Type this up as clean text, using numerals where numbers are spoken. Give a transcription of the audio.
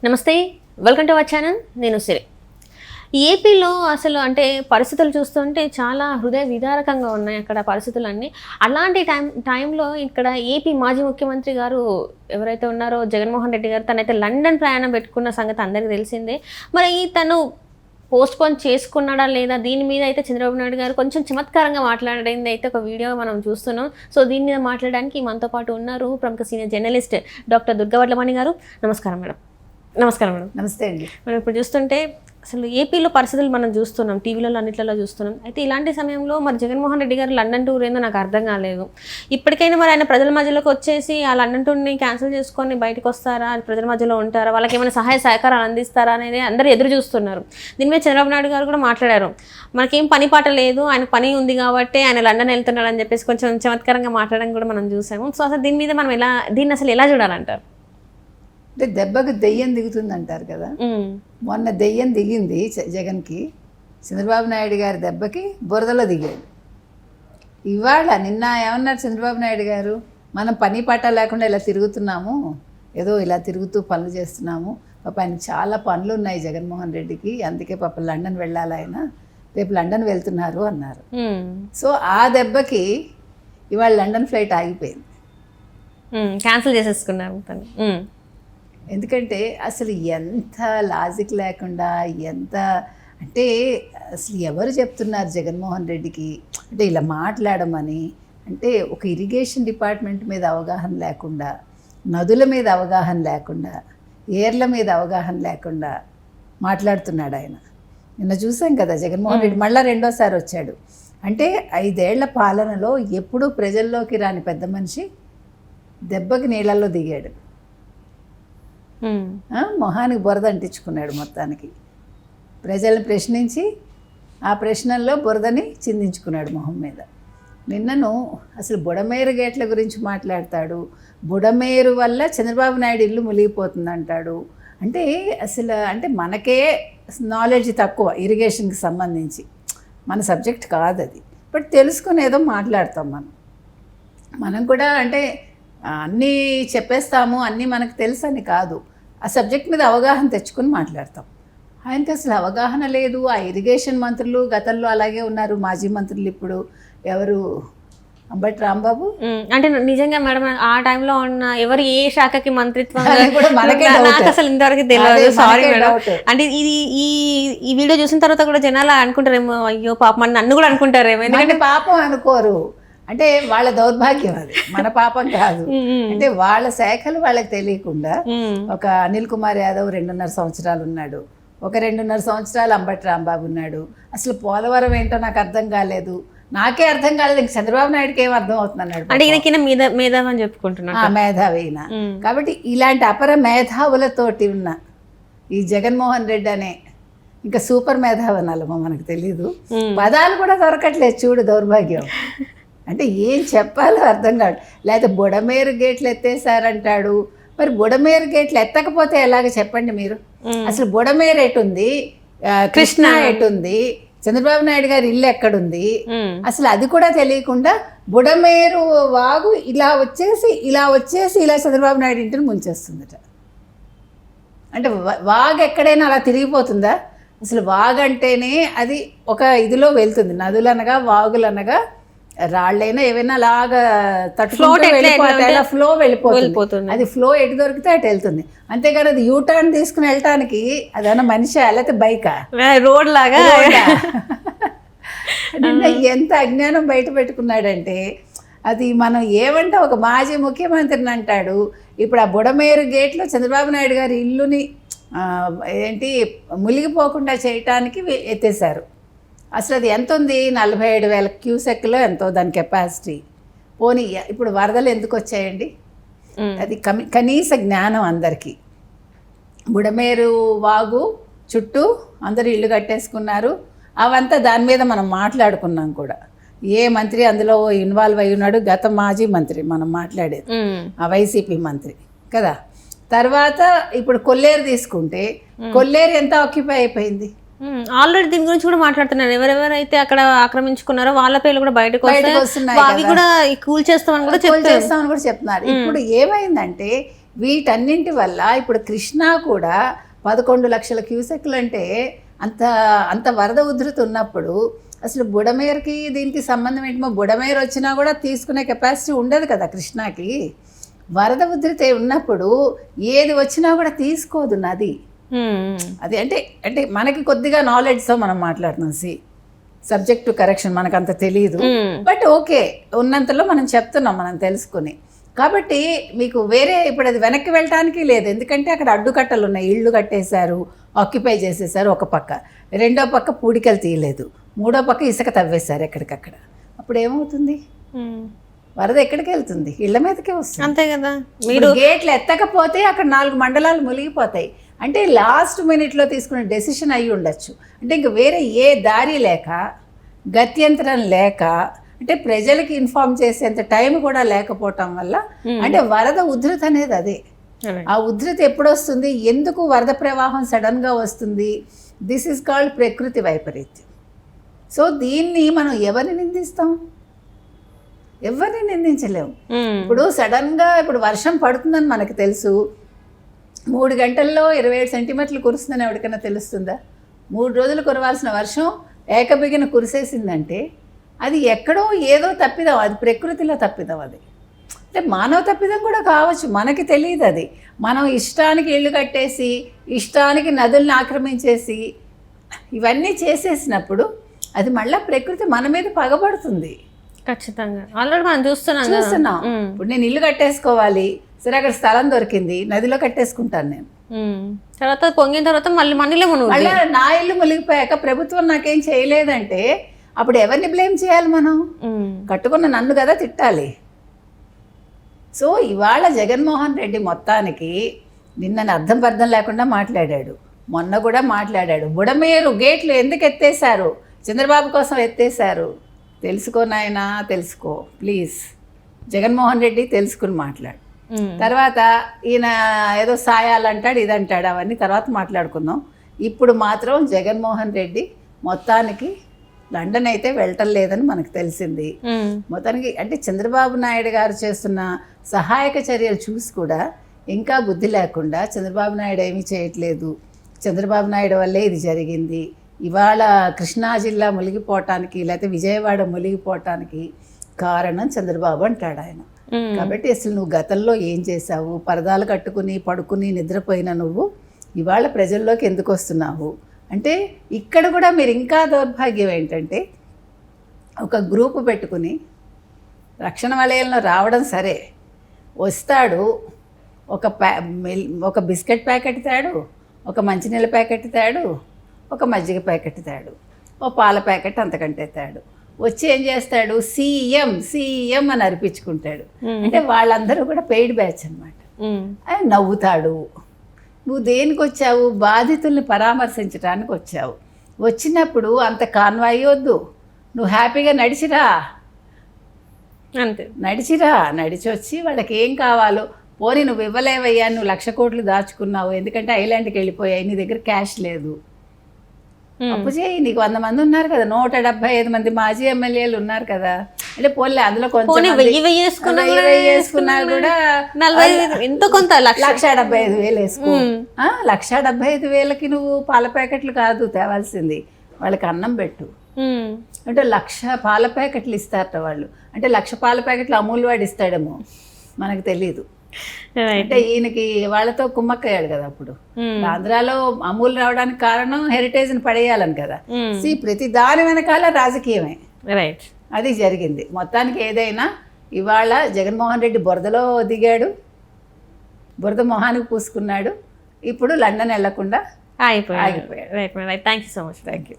నమస్తే, welcome to our channel. నేను సిరి. ఏపీలో అసలు అంటే పరిస్థితులు చూస్తుంటే చాలా హృదయ విదారకంగా ఉన్నాయి అక్కడ పరిస్థితులన్నీ. అలాంటి టైంలో ఇక్కడ ఏపీ మాజీ ముఖ్యమంత్రి గారు ఎవరైతే ఉన్నారో జగన్మోహన్ రెడ్డి గారు, తనైతే లండన్ ప్రయాణం పెట్టుకున్న సంగతి అందరికీ తెలిసిందే. మరి తను పోస్ట్ పోన్ చేసుకున్నాడా లేదా, దీని మీద అయితే చంద్రబాబు నాయుడు గారు కొంచెం చమత్కారంగా మాట్లాడింది అయితే ఒక వీడియో మనం చూస్తున్నాం. సో దీని మీద మాట్లాడడానికి మనతో పాటు ఉన్నారు ప్రముఖ సీనియర్ జర్నలిస్ట్ డాక్టర్ దుర్గవడ్లమణి గారు. నమస్కారం మేడం. నమస్కారం మేడం. నమస్తే అండి. మనం ఇప్పుడు చూస్తుంటే అసలు ఏపీలో పరిస్థితులు మనం చూస్తున్నాం, టీవీలలో అన్నిట్లలో చూస్తున్నాం. అయితే ఇలాంటి సమయంలో మరి జగన్మోహన్ రెడ్డి గారు లండన్ టూర్ ఏందో నాకు అర్థం కాలేదు. ఇప్పటికైనా మరి ఆయన ప్రజల మధ్యలోకి వచ్చేసి ఆ లండన్ టూర్ని క్యాన్సిల్ చేసుకొని బయటకు వస్తారా, ప్రజల మధ్యలో ఉంటారా, వాళ్ళకి ఏమైనా సహాయ సహకారాలు అందిస్తారా అనేది అందరూ ఎదురు చూస్తున్నారు. దీని మీద చంద్రబాబు నాయుడు గారు కూడా మాట్లాడారు. మనకేం పని పాట లేదు, ఆయన పని ఉంది కాబట్టి ఆయన లండన్ వెళ్తున్నాడు అని చెప్పేసి కొంచెం చమత్కారంగా మాట్లాడడం కూడా మనం చూసాము. సో అసలు దీని మీద మనం దీన్ని అసలు ఎలా చూడాలంటారు? అంటే దెబ్బకు దెయ్యం దిగుతుంది అంటారు కదా. మొన్న దెయ్యం దిగింది జగన్కి, చంద్రబాబు నాయుడు గారి దెబ్బకి బురదలో దిగాడు. ఇవాళ నిన్న ఏమన్నారు చంద్రబాబు నాయుడు గారు, మనం పని పాట లేకుండా ఇలా తిరుగుతున్నాము, ఏదో ఇలా తిరుగుతూ పనులు చేస్తున్నాము, పాప ఆయన చాలా పనులు ఉన్నాయి జగన్మోహన్ రెడ్డికి, అందుకే పాప లండన్ వెళ్ళాలి, ఆయన రేపు లండన్ వెళ్తున్నారు అన్నారు. సో ఆ దెబ్బకి ఇవాళ లండన్ ఫ్లైట్ ఆగిపోయింది, క్యాన్సిల్ చేసేసుకున్నారు. ఎందుకంటే అసలు ఎంత లాజిక్ లేకుండా, ఎంత అంటే అసలు ఎవరు చెప్తున్నారు జగన్మోహన్ రెడ్డికి అంటే ఇలా మాట్లాడమని. అంటే ఒక ఇరిగేషన్ డిపార్ట్మెంట్ మీద అవగాహన లేకుండా, నదుల మీద అవగాహన లేకుండా, ఏర్ల మీద అవగాహన లేకుండా మాట్లాడుతున్నాడు ఆయన. నిన్న చూసాం కదా జగన్మోహన్ రెడ్డి మళ్ళీ రెండోసారి వచ్చాడు. అంటే 5 ఏళ్ల పాలనలో ఎప్పుడూ ప్రజల్లోకి రాని పెద్ద మనిషి దెబ్బకి నీళ్ళల్లో దిగాడు, మొహానికి బురద అంటించుకున్నాడు. మొత్తానికి ప్రజల్ని ప్రశ్నించి ఆ ప్రశ్నల్లో బురదని చిందించుకున్నాడు మొహం మీద. నిన్నను అసలు బుడమేరు గేట్ల గురించి మాట్లాడతాడు, బుడమేరు వల్ల చంద్రబాబు నాయుడు ఇల్లు మునిగిపోతుంది అంటాడు. అంటే అసలు అంటే మనకే నాలెడ్జ్ తక్కువ ఇరిగేషన్కి సంబంధించి, మన సబ్జెక్ట్ కాదు అది, బట్ తెలుసుకుని ఏదో మాట్లాడతాం మనం కూడా. అంటే అన్నీ చెప్పేస్తాము, అన్నీ మనకు తెలుసు అని కాదు, ఆ సబ్జెక్ట్ మీద అవగాహన తెచ్చుకొని మాట్లాడతాం. ఆయనకి అసలు అవగాహన లేదు. ఆ ఇరిగేషన్ మంత్రులు గతంలో అలాగే ఉన్నారు, మాజీ మంత్రులు ఇప్పుడు ఎవరు, అంబటి రాంబాబు. అంటే నిజంగా మేడం ఆ టైంలో ఉన్న ఎవరు ఏ శాఖకి మంత్రిత్వం నాకు అసలు ఇంతవరకు తెలియదు. Sorry madam. అంటే ఇది ఈ వీడియో చూసిన తర్వాత కూడా జనాలు అనుకుంటారేమో, అయ్యో పాపం నన్ను కూడా అనుకుంటారేమో. ఎందుకంటే పాపం అనుకోరు, అంటే వాళ్ళ దౌర్భాగ్యం, అది మన పాపం కాదు. అంటే వాళ్ళ శాఖలు వాళ్ళకి తెలియకుండా ఒక అనిల్ కుమార్ యాదవ్ 2.5 సంవత్సరాలు ఉన్నాడు, ఒక 2.5 సంవత్సరాలు అంబటి రాంబాబు ఉన్నాడు. అసలు పోలవరం ఏంటో నాకు అర్థం కాలేదు, నాకే అర్థం కాలేదు, ఇంక చంద్రబాబు నాయుడుకి ఏం అర్థం అవుతుంది అన్నాడు. అంటే ఈయనకి మేధావి అని చెప్పుకుంటున్నాడు, మేధావైన. కాబట్టి ఇలాంటి అపర మేధావులతోటి ఉన్న ఈ జగన్మోహన్ రెడ్డి అనే ఇంకా సూపర్ మేధావి అనాలమో మనకు తెలీదు, పదాలు కూడా దొరకట్లేదు. చూడు దౌర్భాగ్యం. అంటే ఏం చెప్పాలో అర్థం కాదు. లేకపోతే బుడమేరు గేట్లు ఎత్తేసారంటాడు. మరి బుడమేరు గేట్లు ఎత్తకపోతే ఎలాగ చెప్పండి మీరు? అసలు బుడమేరు ఎటుంది, కృష్ణ ఎటుంది, చంద్రబాబు నాయుడు గారి ఇల్లు ఎక్కడుంది, అసలు అది కూడా తెలియకుండా బుడమేరు వాగు ఇలా వచ్చేసి ఇలా చంద్రబాబు నాయుడు ఇంటిని ముంచేస్తుందట. అంటే వాగు ఎక్కడైనా అలా తిరిగిపోతుందా? అసలు వాగు అంటేనే అది ఒక ఇదిలో వెళ్తుంది. నదులు అనగా వాగులు అనగా రాళ్ళైనా ఏవైనా అలాగా తట్టుకుంటూ ఫ్లో వెళ్ళిపోతుంది. అది ఫ్లో ఎటు దొరికితే అటు వెళ్తుంది, అంతేగాని అది యూటర్న్ తీసుకుని వెళ్ళటానికి అదన్నా మనిషి లేకపోతే బైకా, రోడ్ లాగా. ఎంత అజ్ఞానం బయట పెట్టుకున్నాడంటే, అది మనం ఏమంటే ఒక మాజీ ముఖ్యమంత్రిని అంటాడు. ఇప్పుడు ఆ బుడమేరు గేట్లో చంద్రబాబు నాయుడు గారి ఇల్లుని మునిగిపోకుండా చేయటానికి ఎత్తేసారు. అసలు అది ఎంత ఉంది, 47,000 క్యూసెక్లో ఎంతో దాని కెపాసిటీ. పోనీ ఇప్పుడు వరదలు ఎందుకు వచ్చాయండి? అది కనీస జ్ఞానం అందరికీ. బుడమేరు వాగు చుట్టూ అందరూ ఇల్లు కట్టేసుకున్నారు, అవంతా దాని మీద మనం మాట్లాడుకున్నాం కూడా. ఏ మంత్రి అందులో ఇన్వాల్వ్ అయి ఉన్నాడు? గత మాజీ మంత్రి మనం మాట్లాడేది, ఆ వైసీపీ మంత్రి కదా. తర్వాత ఇప్పుడు కొల్లేరు తీసుకుంటే, కొల్లేరు ఎంత ఆక్యుపై అయిపోయింది? ఆల్రెడీ దీని గురించి కూడా మాట్లాడుతున్నారు. ఎవరెవరైతే అక్కడ ఆక్రమించుకున్నారో వాళ్ళ పేర్లు కూడా బయటకు వస్తున్నాయి, అవి కూడా కూల్ చేస్తామని కూడా చెప్తున్నారు. ఇప్పుడు ఏమైందంటే వీటన్నింటి వల్ల ఇప్పుడు కృష్ణా కూడా 11 లక్షల క్యూసెక్లు అంటే అంత అంత వరద ఉధృతి ఉన్నప్పుడు అసలు బుడమేరుకి దీనికి సంబంధం ఏంటో, బుడమేరు వచ్చినా కూడా తీసుకునే కెపాసిటీ ఉండదు కదా కృష్ణాకి. వరద ఉధృతి ఉన్నప్పుడు ఏది వచ్చినా కూడా తీసుకోదు నది. అది అంటే అంటే మనకి కొద్దిగా నాలెడ్జ్తో మనం మాట్లాడుతున్నాం. సబ్జెక్ట్ టు కరెక్షన్ మనకు అంత తెలియదు, బట్ ఓకే ఉన్నంతలో మనం చెప్తున్నాం మనం తెలుసుకుని. కాబట్టి మీకు వేరే ఇప్పుడు అది వెనక్కి వెళ్ళటానికి లేదు, ఎందుకంటే అక్కడ అడ్డుకట్టలు ఉన్నాయి. ఇళ్ళు కట్టేశారు, ఆక్యుపై చేసేసారు ఒక పక్క, రెండో పక్క పూడికలు తీయలేదు, మూడో పక్క ఇసుక తవ్వేశారు ఎక్కడికక్కడ. అప్పుడు ఏమవుతుంది? వరద ఎక్కడికి వెళ్తుంది? ఇళ్ల మీదకే వస్తుంది. అంతే కదా. మీరు గేట్లు ఎత్తకపోతే అక్కడ 4 మండలాలు మునిగిపోతాయి. అంటే లాస్ట్ మినిట్లో తీసుకునే డెసిషన్ అయ్యి ఉండొచ్చు. అంటే ఇంక వేరే ఏ దారి లేక, గత్యంతరం లేక, అంటే ప్రజలకి ఇన్ఫార్మ్ చేసేంత టైం కూడా లేకపోవటం వల్ల, అంటే వరద ఉధృతి అనేది అదే. ఆ ఉధృతి ఎప్పుడు వస్తుంది, ఎందుకు వరద ప్రవాహం సడన్గా వస్తుంది? దిస్ ఈజ్ కాల్డ్ ప్రకృతి వైపరీత్యం. సో దీన్ని మనం ఎవరిని నిందిస్తాం? ఎవరిని నిందించలేము. ఇప్పుడు సడన్గా ఇప్పుడు వర్షం పడుతుందని మనకు తెలుసు, 3 గంటల్లో 27 సెంటీమీటర్లు కురుస్తుందని ఎవరికైనా తెలుస్తుందా? 3 రోజులు కురవాల్సిన వర్షం ఏకబిగిన కురిసేసిందంటే అది ఎక్కడో ఏదో తప్పిదం, అది ప్రకృతిలో తప్పిదం. అది అంటే మానవ తప్పిదం కూడా కావచ్చు, మనకి తెలియదు. అది మనం ఇష్టానికి ఇళ్ళు కట్టేసి, ఇష్టానికి నదుల్ని ఆక్రమించేసి, ఇవన్నీ చేసేసినప్పుడు అది మళ్ళీ ప్రకృతి మన మీద పగబడుతుంది. ఖచ్చితంగా ఆల్రెడీ మనం చూస్తున్నాం. ఇప్పుడు నేను ఇల్లు కట్టేసుకోవాలి, సరే అక్కడ స్థలం దొరికింది, నదిలో కట్టేసుకుంటాను నేను. తర్వాత పొంగిన తర్వాత మళ్ళీ మళ్ళీ నా ఇల్లు మునిగిపోయాక ప్రభుత్వం నాకేం చేయలేదంటే అప్పుడు ఎవరిని బ్లేమ్ చేయాలి? మనం కట్టుకున్న నన్ను కదా తిట్టాలి. సో ఇవాళ జగన్మోహన్ రెడ్డి మొత్తానికి నిన్న అర్థం పర్థం లేకుండా మాట్లాడాడు, మొన్న కూడా మాట్లాడాడు. బుడమేరు గేట్లు ఎందుకు ఎత్తేసారు? చంద్రబాబు కోసం ఎత్తేసారు. తెలుసుకో నాయనా, తెలుసుకో ప్లీజ్. జగన్మోహన్ రెడ్డి తెలుసుకుని మాట్లాడు. తర్వాత ఈయన ఏదో సాయాలంటాడు, ఇదంటాడు, అవన్నీ తర్వాత మాట్లాడుకుందాం. ఇప్పుడు మాత్రం జగన్మోహన్ రెడ్డి మొత్తానికి లండన్ అయితే వెళ్ళటం లేదని మనకు తెలిసింది. మొత్తానికి అంటే చంద్రబాబు నాయుడు గారు చేస్తున్న సహాయక చర్యలు చూసి కూడా ఇంకా బుద్ధి లేకుండా చంద్రబాబు నాయుడు ఏమీ చేయట్లేదు, చంద్రబాబు నాయుడు వల్లే ఇది జరిగింది, ఇవాళ కృష్ణా జిల్లా మునిగిపోవటానికి లేకపోతే విజయవాడ మునిగిపోవటానికి కారణం చంద్రబాబు అంటాడు ఆయన. కాబట్టి అసలు నువ్వు గతంలో ఏం చేశావు? పరదాలు కట్టుకుని పడుకుని నిద్రపోయిన నువ్వు ఇవాళ ప్రజల్లోకి ఎందుకు వస్తున్నావు అంటే, ఇక్కడ కూడా మీరు ఇంకా దౌర్భాగ్యం ఏంటంటే, ఒక గ్రూపు పెట్టుకుని రక్షణ వలయంలో రావడం సరే, వస్తాడు, ఒక బిస్కెట్ ప్యాకెట్ తాడు, ఒక మంచినీళ్ళ ప్యాకెట్ తాడు, ఒక మజ్జిగ ప్యాకెట్ తాడు, ఓ పాల ప్యాకెట్ అంతకంటే తాడు, వచ్చి ఏం చేస్తాడు? సీఎం సీఎం అని అర్పించుకుంటాడు. అంటే వాళ్ళందరూ కూడా పెయిడ్ బ్యాచ్ అనమాట. నవ్వుతాడు. నువ్వు దేనికి వచ్చావు? బాధితుల్ని పరామర్శించడానికి వచ్చావు. వచ్చినప్పుడు అంత కాన్వాయి వద్దు, నువ్వు హ్యాపీగా నడిచిరా, అంతే నడిచి వచ్చి వాళ్ళకి ఏం కావాలో, పోనీ నువ్వు ఇవ్వలేవయ్యా, నువ్వు 1,00,000 కోట్లు దాచుకున్నావు ఎందుకంటే ఐలాండ్కి వెళ్ళిపోయాయి, నీ దగ్గర క్యాష్ లేదు, అప్పు చేయి. నీకు 100 మంది ఉన్నారు కదా, 175 మంది మాజీ ఎమ్మెల్యేలు ఉన్నారు కదా, అంటే పోలే అందులో కొంచెం వేసుకున్నా కూడా ఎంతో కొంత 1,75,000 వేసుకో. 1,75,000కి నువ్వు పాల ప్యాకెట్లు కాదు తేవాల్సింది, వాళ్ళకి అన్నం పెట్టు. అంటే 1,00,000 పాల ప్యాకెట్లు ఇస్తారట వాళ్ళు. అంటే 1,00,000 పాల ప్యాకెట్లు అమూల్ వాడు ఇస్తాడేమో మనకు తెలీదు. అంటే ఈయనకి వాళ్ళతో కుమ్మక్కయ్యాడు కదా అప్పుడు. ఆంధ్రాలో అమూల్ రావడానికి కారణం హెరిటేజ్ని పడేయాలని కదా. ప్రతి దాని వెనకాల రాజకీయమే, అది జరిగింది. మొత్తానికి ఏదైనా ఇవాళ జగన్మోహన్ రెడ్డి బురదలో దిగాడు, బురద మొహానికి పూసుకున్నాడు, ఇప్పుడు లండన్ వెళ్లకుండా ఆగిపోయాడు. Thank you so much. Thank you.